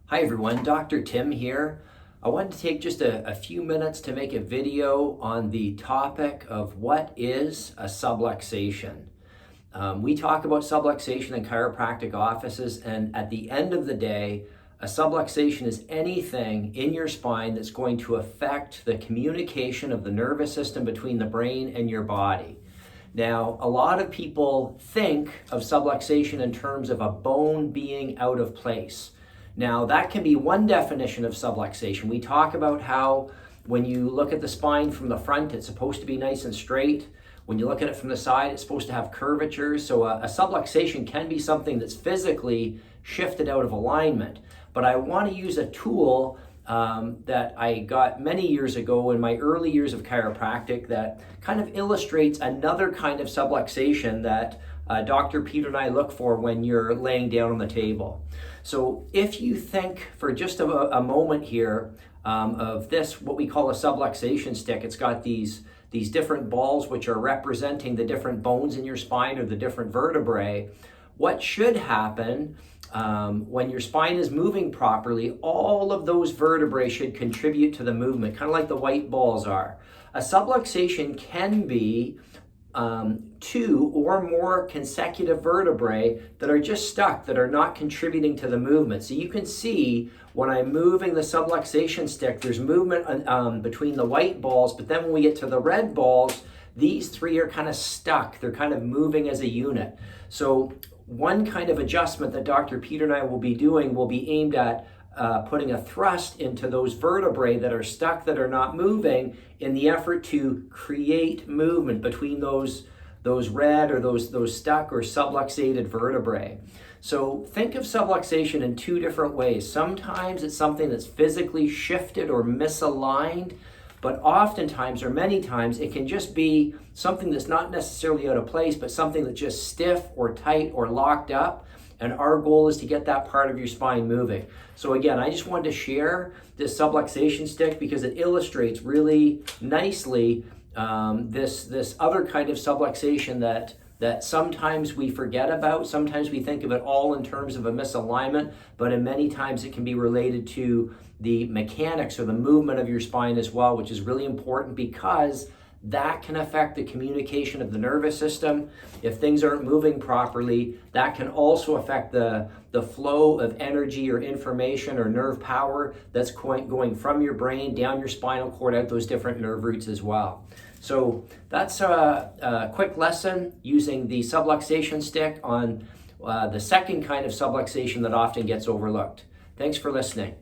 Hi everyone, Dr. Tim here. I wanted to take just a few minutes to make a video on the topic of what is a subluxation. We talk about subluxation in chiropractic offices, and at the end of the day, a subluxation is anything in your spine that's going to affect the communication of the nervous system between the brain and your body. Now, a lot of people think of subluxation in terms of a bone being out of place. Now, that can be one definition of subluxation. We talk about how when you look at the spine from the front, it's supposed to be nice and straight. When you look at it from the side, it's supposed to have curvatures. So a subluxation can be something that's physically shifted out of alignment. But I want to use a tool that I got many years ago in my early years of chiropractic that kind of illustrates another kind of subluxation that Dr. Peter and I look for when you're laying down on the table. So if you think for just a moment here of this, what we call a subluxation stick, it's got these different balls which are representing the different bones in your spine or the different vertebrae. What should happen when your spine is moving properly, all of those vertebrae should contribute to the movement, kind of like the white balls are. A subluxation can be two or more consecutive vertebrae that are just stuck, that are not contributing to the movement. So you can see when I'm moving the subluxation stick, there's movement between the white balls, but then when we get to the red balls, these three are kind of stuck. They're kind of moving as a unit. So one kind of adjustment that Dr. Peter and I will be doing will be aimed at putting a thrust into those vertebrae that are stuck, that are not moving, in the effort to create movement between those red or those stuck or subluxated vertebrae. So think of subluxation in two different ways. Sometimes it's something that's physically shifted or misaligned, but oftentimes or many times it can just be something that's not necessarily out of place, but something that's just stiff or tight or locked up. And our goal is to get that part of your spine moving. So again, I just wanted to share this subluxation stick because it illustrates really nicely this other kind of subluxation that sometimes we forget about. Sometimes we think of it all in terms of a misalignment, but in many times it can be related to the mechanics or the movement of your spine as well, which is really important because that can affect the communication of the nervous system. If things aren't moving properly, that can also affect the flow of energy or information or nerve power that's going from your brain down your spinal cord out those different nerve roots as well. So that's a quick lesson using the subluxation stick on the second kind of subluxation that often gets overlooked. Thanks for listening.